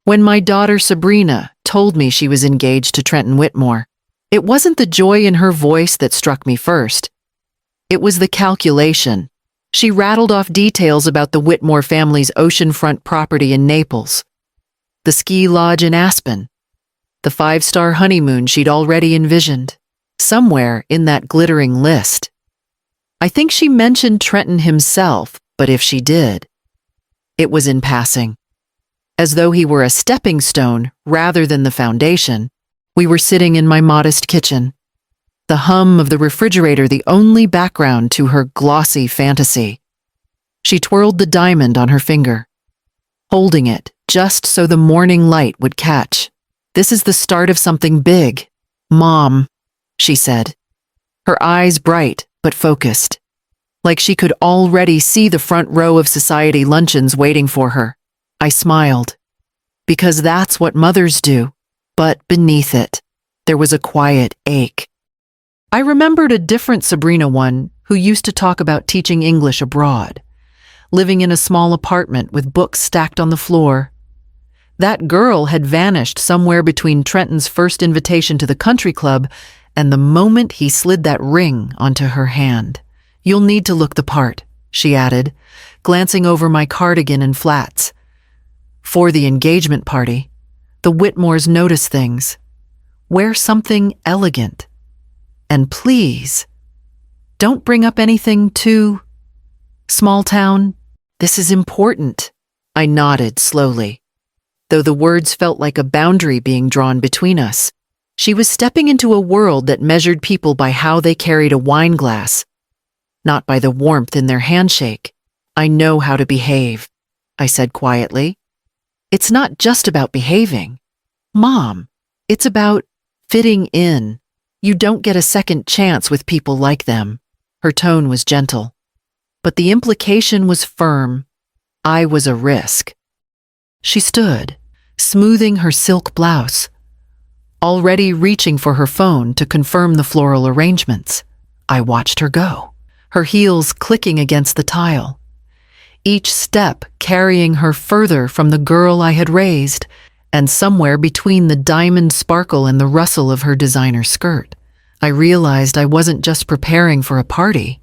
When my daughter Sabrina told me she was engaged to Trenton Whitmore, it wasn't the joy in her voice that struck me first. It was the calculation. She rattled off details about the Whitmore family's oceanfront property in Naples, the ski lodge in Aspen, the 5-star honeymoon she'd already envisioned, somewhere in that glittering list. I think she mentioned Trenton himself, but if she did, it was in passing. As though he were a stepping stone rather than the foundation, we were sitting in my modest kitchen, the hum of the refrigerator the only background to her glossy fantasy. She twirled the diamond on her finger, holding it just so the morning light would catch. "This is the start of something big, Mom," she said, her eyes bright but focused, like she could already see the front row of society luncheons waiting for her. I smiled, because that's what mothers do, but beneath it, there was a quiet ache. I remembered a different Sabrina one who used to talk about teaching English abroad, living in a small apartment with books stacked on the floor. That girl had vanished somewhere between Trenton's first invitation to the country club and the moment he slid that ring onto her hand. "You'll need to look the part," she added, glancing over my cardigan and flats. "For the engagement party, the Whitmores notice things. Wear something elegant. And please, don't bring up anything too small town. This is important." I nodded slowly, though the words felt like a boundary being drawn between us. She was stepping into a world that measured people by how they carried a wine glass, not by the warmth in their handshake. "I know how to behave," I said quietly. "It's not just about behaving, Mom. It's about fitting in. You don't get a second chance with people like them." Her tone was gentle, but the implication was firm. I was a risk. She stood, smoothing her silk blouse, already reaching for her phone to confirm the floral arrangements. I watched her go, her heels clicking against the tile, each step carrying her further from the girl I had raised, and somewhere between the diamond sparkle and the rustle of her designer skirt, I realized I wasn't just preparing for a party.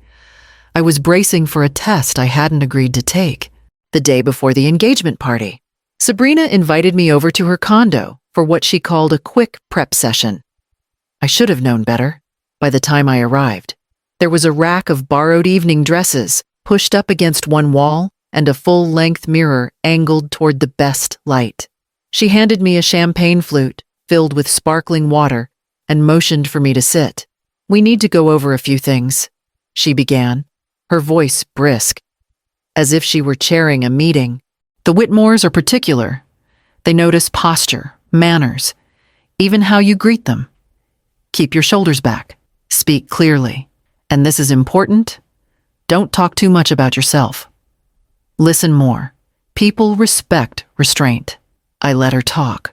I was bracing for a test I hadn't agreed to take. The day before the engagement party, Sabrina invited me over to her condo for what she called a quick prep session. I should have known better. By the time I arrived, there was a rack of borrowed evening dresses pushed up against one wall and a full-length mirror angled toward the best light. She handed me a champagne flute filled with sparkling water and motioned for me to sit. "We need to go over a few things," she began, her voice brisk, as if she were chairing a meeting. "The Whitmores are particular. They notice posture, manners, even how you greet them. Keep your shoulders back. Speak clearly. And this is important. Don't talk too much about yourself. Listen more. People respect restraint." I let her talk,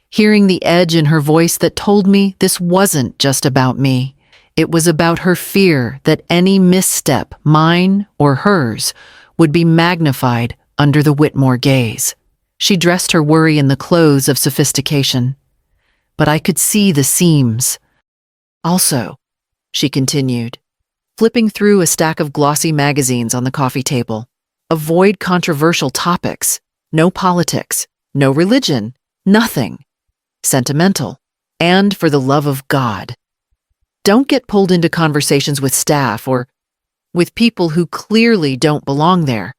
hearing the edge in her voice that told me this wasn't just about me. It was about her fear that any misstep, mine or hers, would be magnified under the Whitmore gaze. She dressed her worry in the clothes of sophistication, but I could see the seams. "Also," she continued, flipping through a stack of glossy magazines on the coffee table, "avoid controversial topics. No politics, no religion, nothing sentimental. And for the love of God, don't get pulled into conversations with staff or with people who clearly don't belong there."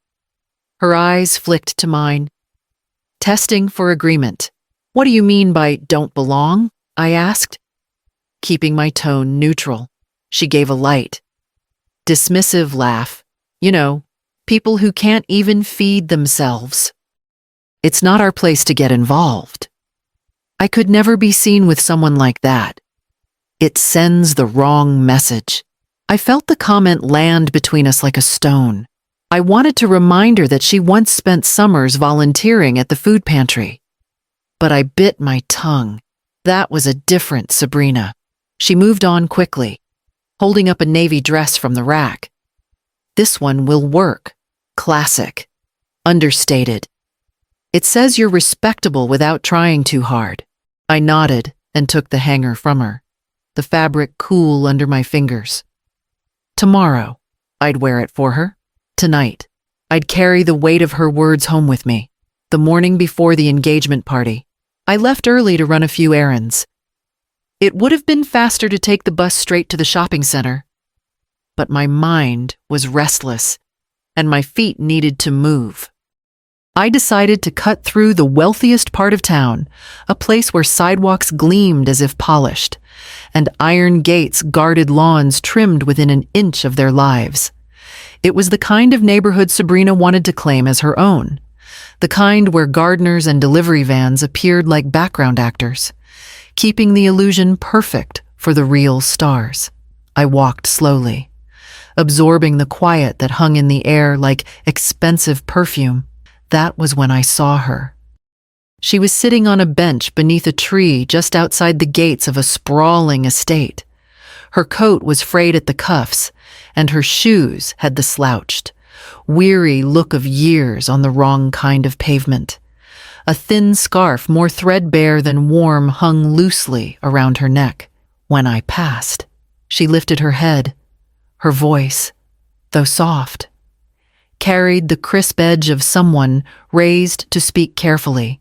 Her eyes flicked to mine, testing for agreement. "What do you mean by don't belong?" I asked, keeping my tone neutral. She gave a light, dismissive laugh. "You know, people who can't even feed themselves. It's not our place to get involved." I could never be seen with someone like that. It sends the wrong message. I felt the comment land between us like a stone. I wanted to remind her that she once spent summers volunteering at the food pantry. But I bit my tongue. That was a different Sabrina. She moved on quickly, holding up a navy dress from the rack. "This one will work. Classic. Understated. It says you're respectable without trying too hard. I nodded and took the hanger from her, the fabric cool under my fingers. Tomorrow, I'd wear it for her. Tonight, I'd carry the weight of her words home with me. The morning before the engagement party, I left early to run a few errands. It would have been faster to take the bus straight to the shopping center, but my mind was restless and my feet needed to move. I decided to cut through the wealthiest part of town, a place where sidewalks gleamed as if polished, and iron gates guarded lawns trimmed within an inch of their lives. It was the kind of neighborhood Sabrina wanted to claim as her own, the kind where gardeners and delivery vans appeared like background actors, keeping the illusion perfect for the real stars. I walked slowly, absorbing the quiet that hung in the air like expensive perfume. That was when I saw her. She was sitting on a bench beneath a tree just outside the gates of a sprawling estate. Her coat was frayed at the cuffs, and her shoes had the slouched, weary look of years on the wrong kind of pavement. A thin scarf, more threadbare than warm, hung loosely around her neck. When I passed, she lifted her head. Her voice, though soft, carried the crisp edge of someone raised to speak carefully.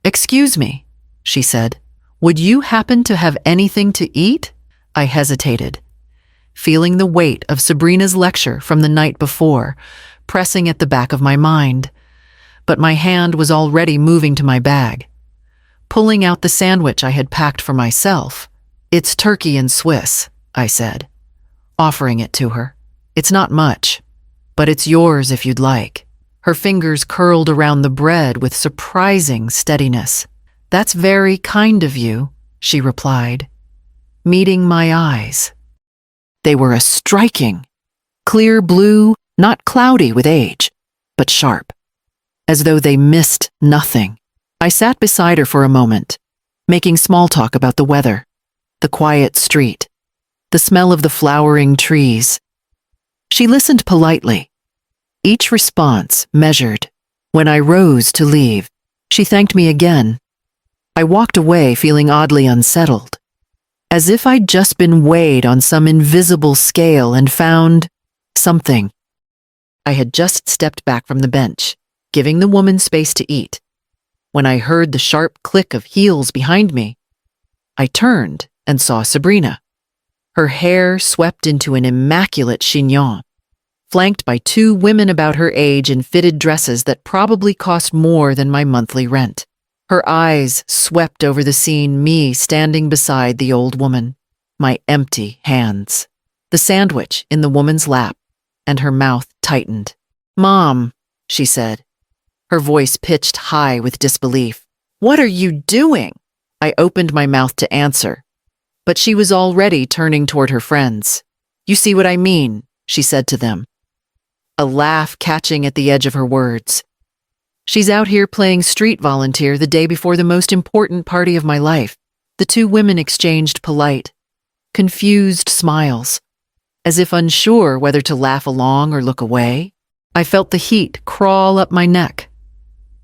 "Excuse me," she said. "Would you happen to have anything to eat?" I hesitated, feeling the weight of Sabrina's lecture from the night before pressing at the back of my mind. But my hand was already moving to my bag, pulling out the sandwich I had packed for myself. "It's turkey and Swiss," I said, offering it to her. "It's not much, but it's yours if you'd like." Her fingers curled around the bread with surprising steadiness. "That's very kind of you," she replied, meeting my eyes. They were a striking, clear blue, not cloudy with age, but sharp, as though they missed nothing. I sat beside her for a moment, making small talk about the weather, the quiet street, the smell of the flowering trees. She listened politely, each response measured. When I rose to leave, she thanked me again. I walked away feeling oddly unsettled, as if I'd just been weighed on some invisible scale and found something. I had just stepped back from the bench, giving the woman space to eat, when I heard the sharp click of heels behind me. I turned and saw Sabrina, her hair swept into an immaculate chignon, flanked by two women about her age in fitted dresses that probably cost more than my monthly rent. Her eyes swept over the scene, me standing beside the old woman, my empty hands, the sandwich in the woman's lap, and her mouth tightened. "Mom," she said, her voice pitched high with disbelief. "What are you doing?" I opened my mouth to answer, but she was already turning toward her friends. "You see what I mean," she said to them, a laugh catching at the edge of her words. "She's out here playing street volunteer the day before the most important party of my life." The two women exchanged polite, confused smiles, as if unsure whether to laugh along or look away. I felt the heat crawl up my neck,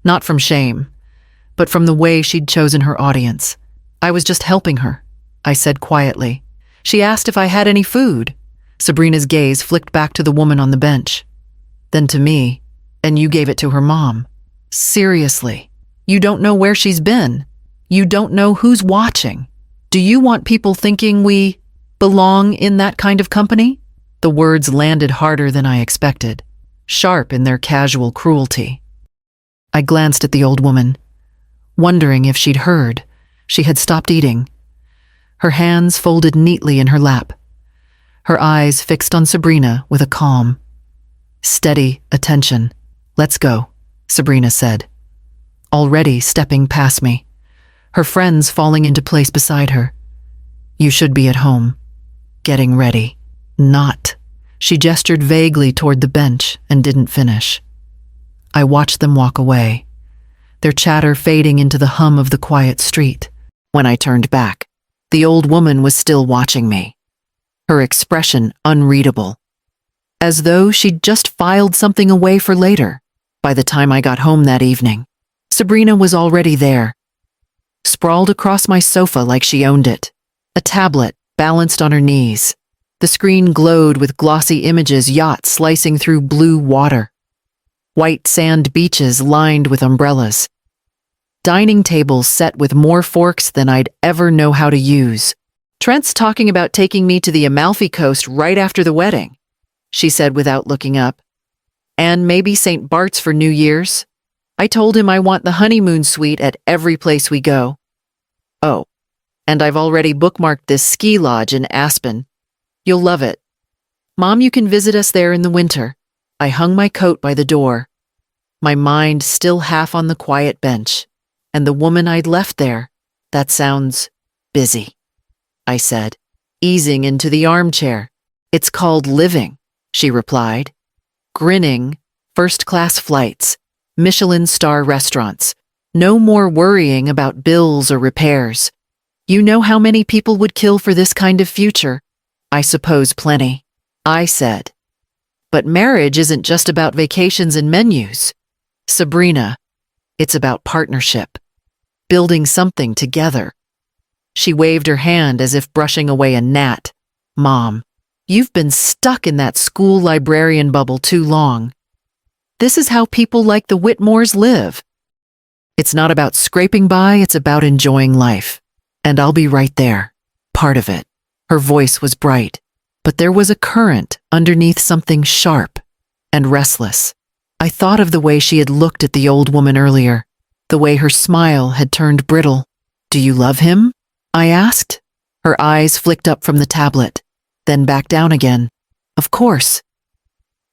not from shame, but from the way she'd chosen her audience. "I was just helping her," I said quietly. "She asked if I had any food." Sabrina's gaze flicked back to the woman on the bench, then to me, "And you gave it to her mom." "Seriously, you don't know where she's been. You don't know who's watching. Do you want people thinking we belong in that kind of company?" The words landed harder than I expected, sharp in their casual cruelty. I glanced at the old woman, wondering if she'd heard. She had stopped eating, her hands folded neatly in her lap, her eyes fixed on Sabrina with a calm, steady attention. "Let's go," Sabrina said, already stepping past me, her friends falling into place beside her. "You should be at home, getting ready." "Not." She gestured vaguely toward the bench and didn't finish. I watched them walk away, their chatter fading into the hum of the quiet street. When I turned back, the old woman was still watching me, her expression unreadable, as though she'd just filed something away for later. By the time I got home that evening, Sabrina was already there, sprawled across my sofa like she owned it, a tablet balanced on her knees. The screen glowed with glossy images, yachts slicing through blue water, white sand beaches lined with umbrellas, dining tables set with more forks than I'd ever know how to use. "Trent's talking about taking me to the Amalfi Coast right after the wedding," she said without looking up. "And maybe St. Bart's for New Year's. I told him I want the honeymoon suite at every place we go. Oh, and I've already bookmarked this ski lodge in Aspen. You'll love it. Mom, you can visit us there in the winter." I hung my coat by the door, my mind still half on the quiet bench, and the woman I'd left there. "That sounds busy," I said, easing into the armchair. "It's called living," she replied, grinning. "First-class flights, Michelin star restaurants, no more worrying about bills or repairs. You know how many people would kill for this kind of future?" "I suppose plenty," I said. "But marriage isn't just about vacations and menus. Sabrina, it's about partnership, building something together." She waved her hand as if brushing away a gnat. "Mom, you've been stuck in that school librarian bubble too long. This is how people like the Whitmores live. It's not about scraping by, it's about enjoying life. And I'll be right there, part of it." Her voice was bright, but there was a current underneath, something sharp and restless. I thought of the way she had looked at the old woman earlier, the way her smile had turned brittle. "Do you love him?" I asked. Her eyes flicked up from the tablet, then back down again. "Of course.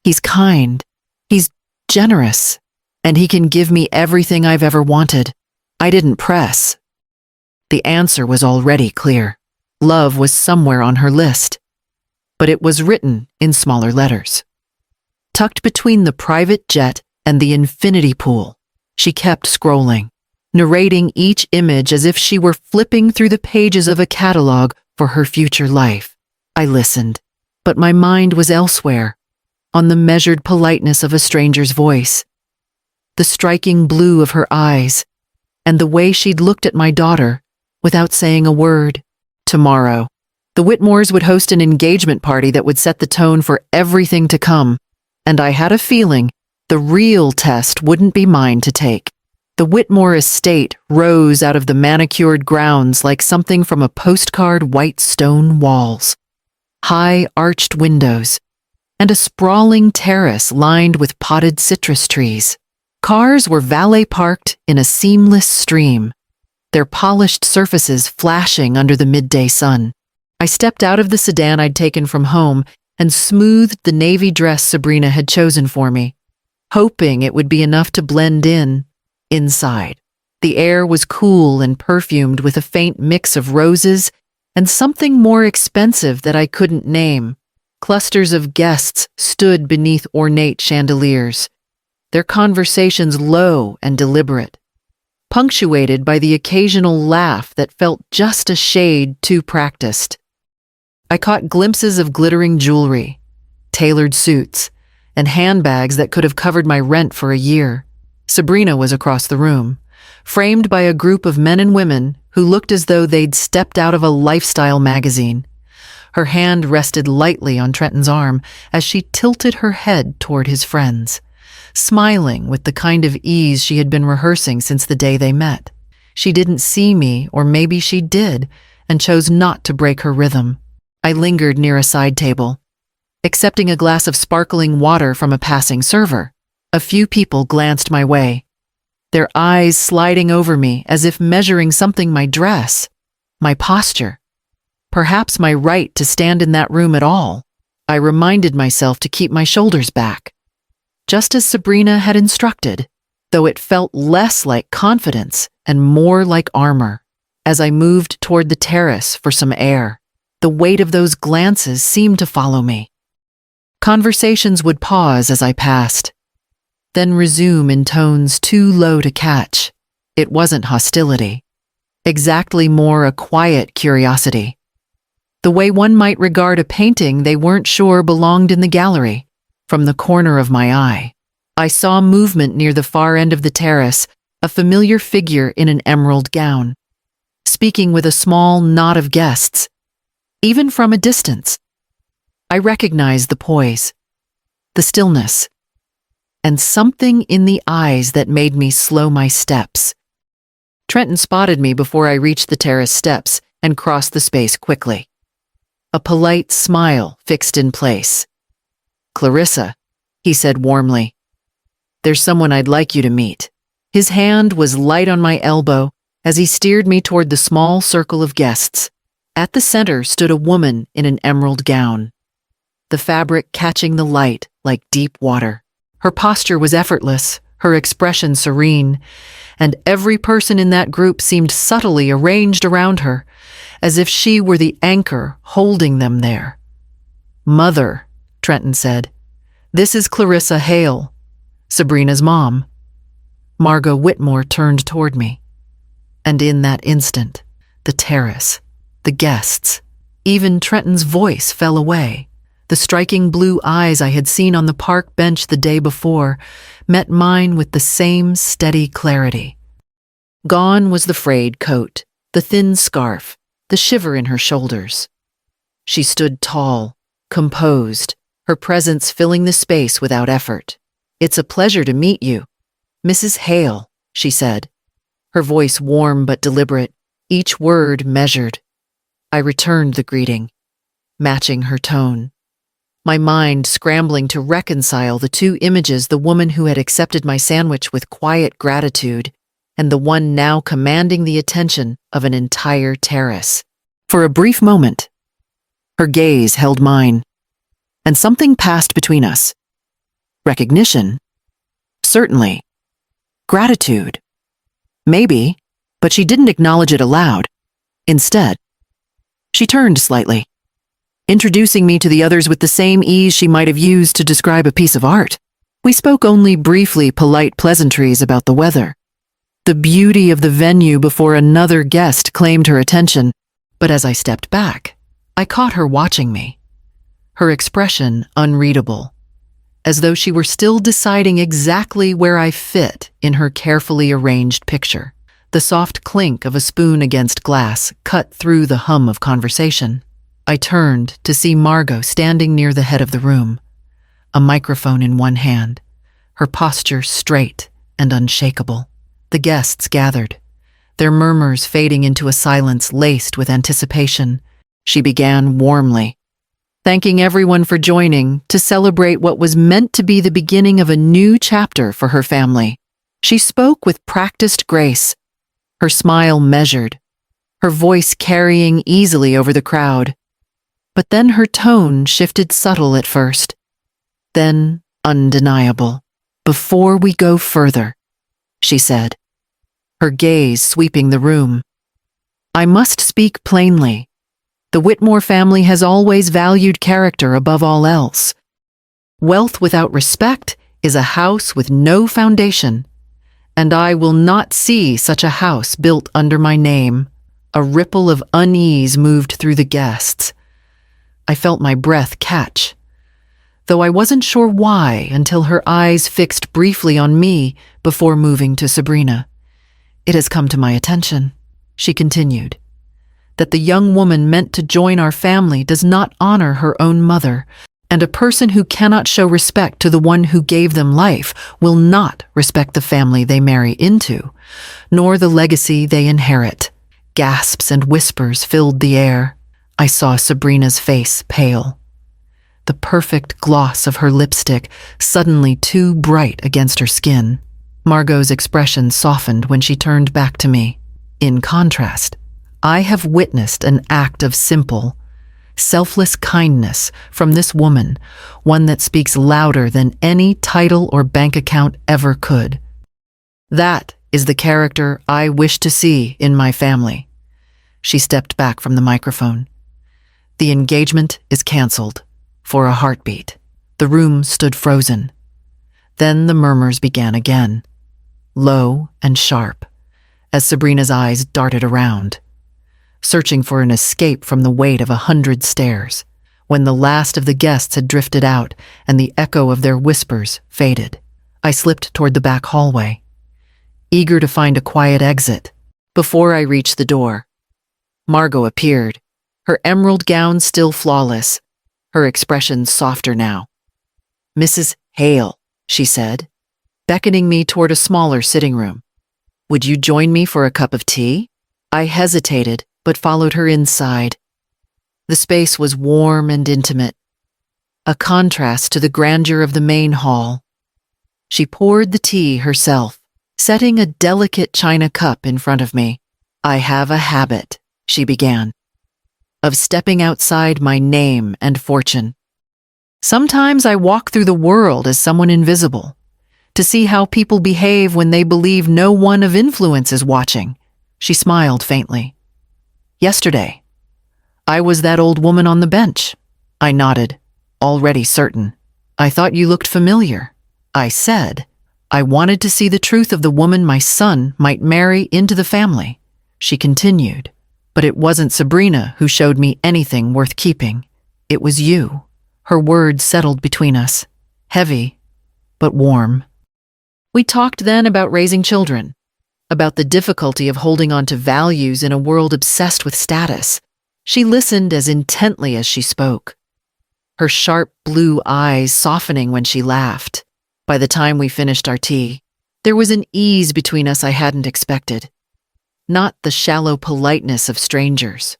He's kind, he's generous, and he can give me everything I've ever wanted." I didn't press. The answer was already clear. Love was somewhere on her list, but it was written in smaller letters. Tucked between the private jet and the infinity pool, she kept scrolling, narrating each image as if she were flipping through the pages of a catalog for her future life. I listened, but my mind was elsewhere, on the measured politeness of a stranger's voice, the striking blue of her eyes, and the way she'd looked at my daughter without saying a word. Tomorrow, the Whitmores would host an engagement party that would set the tone for everything to come, and I had a feeling the real test wouldn't be mine to take. The Whitmore estate rose out of the manicured grounds like something from a postcard, white stone walls, high arched windows, and a sprawling terrace lined with potted citrus trees. Cars were valet parked in a seamless stream, their polished surfaces flashing under the midday sun. I stepped out of the sedan I'd taken from home and smoothed the navy dress Sabrina had chosen for me, hoping it would be enough to blend in. Inside, the air was cool and perfumed with a faint mix of roses and something more expensive that I couldn't name. Clusters of guests stood beneath ornate chandeliers, their conversations low and deliberate, punctuated by the occasional laugh that felt just a shade too practiced. I caught glimpses of glittering jewelry, tailored suits, and handbags that could have covered my rent for a year. Sabrina was across the room, framed by a group of men and women who looked as though they'd stepped out of a lifestyle magazine. Her hand rested lightly on Trenton's arm as she tilted her head toward his friends, smiling with the kind of ease she had been rehearsing since the day they met. She didn't see me, or maybe she did, and chose not to break her rhythm. I lingered near a side table, accepting a glass of sparkling water from a passing server. A few people glanced my way, their eyes sliding over me as if measuring something: my dress, my posture, perhaps my right to stand in that room at all. I reminded myself to keep my shoulders back, just as Sabrina had instructed, though it felt less like confidence and more like armor. As I moved toward the terrace for some air, the weight of those glances seemed to follow me. Conversations would pause as I passed, then resume in tones too low to catch. It wasn't hostility, exactly more a quiet curiosity. The way one might regard a painting they weren't sure belonged in the gallery. From the corner of my eye, I saw movement near the far end of the terrace, a familiar figure in an emerald gown, speaking with a small knot of guests, even from a distance. I recognized the poise, the stillness, and something in the eyes that made me slow my steps. Trenton spotted me before I reached the terrace steps and crossed the space quickly. A polite smile fixed in place. "Clarissa," he said warmly, "there's someone I'd like you to meet." His hand was light on my elbow as he steered me toward the small circle of guests. At the center stood a woman in an emerald gown, the fabric catching the light like deep water. Her posture was effortless, her expression serene, and every person in that group seemed subtly arranged around her, as if she were the anchor holding them there. "Mother," Trenton said, "this is Clarissa Hale, Sabrina's mom." Margot Whitmore turned toward me. And in that instant, the terrace, the guests, even Trenton's voice fell away. The striking blue eyes I had seen on the park bench the day before met mine with the same steady clarity. Gone was the frayed coat, the thin scarf, the shiver in her shoulders. She stood tall, composed, her presence filling the space without effort. "It's a pleasure to meet you, Mrs. Hale," she said, her voice warm but deliberate, each word measured. I returned the greeting, matching her tone, my mind scrambling to reconcile the two images: the woman who had accepted my sandwich with quiet gratitude and the one now commanding the attention of an entire terrace. For a brief moment, her gaze held mine, and something passed between us. Recognition? Certainly. Gratitude? Maybe, but she didn't acknowledge it aloud. Instead, she turned slightly, introducing me to the others with the same ease she might have used to describe a piece of art. We spoke only briefly polite pleasantries about the weather, the beauty of the venue before another guest claimed her attention, but as I stepped back, I caught her watching me, her expression unreadable, as though she were still deciding exactly where I fit in her carefully arranged picture. The soft clink of a spoon against glass cut through the hum of conversation. I turned to see Margot standing near the head of the room, a microphone in one hand, her posture straight and unshakable. The guests gathered, their murmurs fading into a silence laced with anticipation. She began warmly, thanking everyone for joining to celebrate what was meant to be the beginning of a new chapter for her family. She spoke with practiced grace, her smile measured, her voice carrying easily over the crowd. But then her tone shifted subtle at first, then undeniable. "Before we go further," she said, her gaze sweeping the room, "I must speak plainly. The Whitmore family has always valued character above all else. Wealth without respect is a house with no foundation, and I will not see such a house built under my name." A ripple of unease moved through the guests. I felt my breath catch, though I wasn't sure why until her eyes fixed briefly on me before moving to Sabrina. "It has come to my attention," she continued, "that the young woman meant to join our family does not honor her own mother, and a person who cannot show respect to the one who gave them life will not respect the family they marry into, nor the legacy they inherit." Gasps and whispers filled the air. I saw Sabrina's face pale, the perfect gloss of her lipstick suddenly too bright against her skin. Margot's expression softened when she turned back to me. In contrast, I have witnessed an act of simple, selfless kindness from this woman, one that speaks louder than any title or bank account ever could. That is the character I wish to see in my family. She stepped back from the microphone. The engagement is canceled, for a heartbeat. The room stood frozen. Then the murmurs began again, low and sharp, as Sabrina's eyes darted around, searching for an escape from the weight of 100 stares. When the last of the guests had drifted out and the echo of their whispers faded, I slipped toward the back hallway. eager to find a quiet exit. Before I reached the door, Margot appeared, her emerald gown still flawless, her expression softer now. "Mrs. Hale," she said, beckoning me toward a smaller sitting room. "Would you join me for a cup of tea?" I hesitated, but followed her inside. The space was warm and intimate, a contrast to the grandeur of the main hall. She poured the tea herself, setting a delicate china cup in front of me. "I have a habit," she began, "of stepping outside my name and fortune. Sometimes I walk through the world as someone invisible, to see how people behave when they believe no one of influence is watching." She smiled faintly. "Yesterday, I was that old woman on the bench." I nodded, already certain. "I thought you looked familiar." I said, "I wanted to see the truth of the woman my son might marry into the family." She continued, "But it wasn't Sabrina who showed me anything worth keeping. It was you." Her words settled between us, heavy, but warm. We talked then about raising children, about the difficulty of holding on to values in a world obsessed with status. She listened as intently as she spoke, her sharp blue eyes softening when she laughed. By the time we finished our tea, there was an ease between us I hadn't expected. Not the shallow politeness of strangers,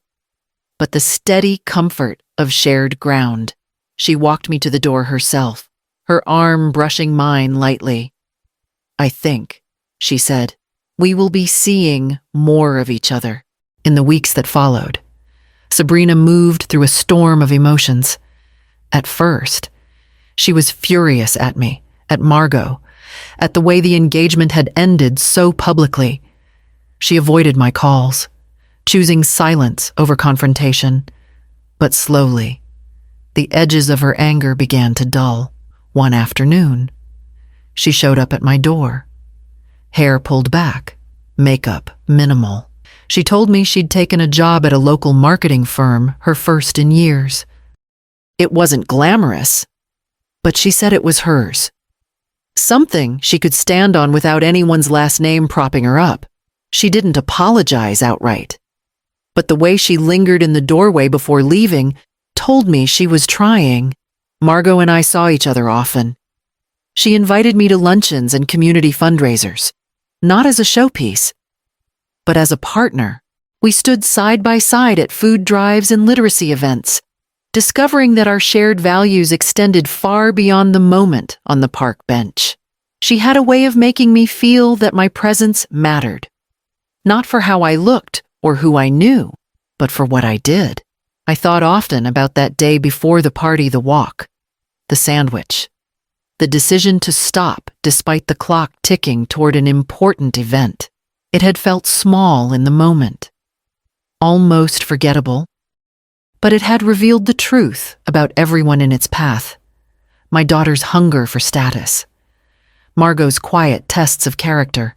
but the steady comfort of shared ground. She walked me to the door herself, her arm brushing mine lightly. "I think," she said, "we will be seeing more of each other." In the weeks that followed, Sabrina moved through a storm of emotions. At first, she was furious at me, at Margot, at the way the engagement had ended so publicly. She avoided my calls, choosing silence over confrontation. But slowly, the edges of her anger began to dull. One afternoon, she showed up at my door, hair pulled back, makeup minimal. She told me she'd taken a job at a local marketing firm, her first in years. It wasn't glamorous, but she said it was hers. Something she could stand on without anyone's last name propping her up. She didn't apologize outright, but the way she lingered in the doorway before leaving told me she was trying. Margot and I saw each other often. She invited me to luncheons and community fundraisers, not as a showpiece, but as a partner. We stood side by side at food drives and literacy events, discovering that our shared values extended far beyond the moment on the park bench. She had a way of making me feel that my presence mattered, not for how I looked or who I knew, but for what I did. I thought often about that day before the party, the walk, the sandwich, the decision to stop despite the clock ticking toward an important event. It had felt small in the moment, almost forgettable, but it had revealed the truth about everyone in its path. My daughter's hunger for status, Margot's quiet tests of character,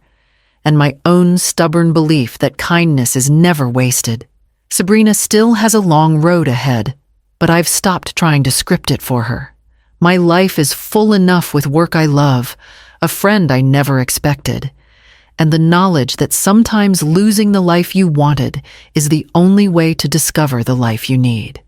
and my own stubborn belief that kindness is never wasted. Sabrina still has a long road ahead, but I've stopped trying to script it for her. My life is full enough with work I love, a friend I never expected, and the knowledge that sometimes losing the life you wanted is the only way to discover the life you need.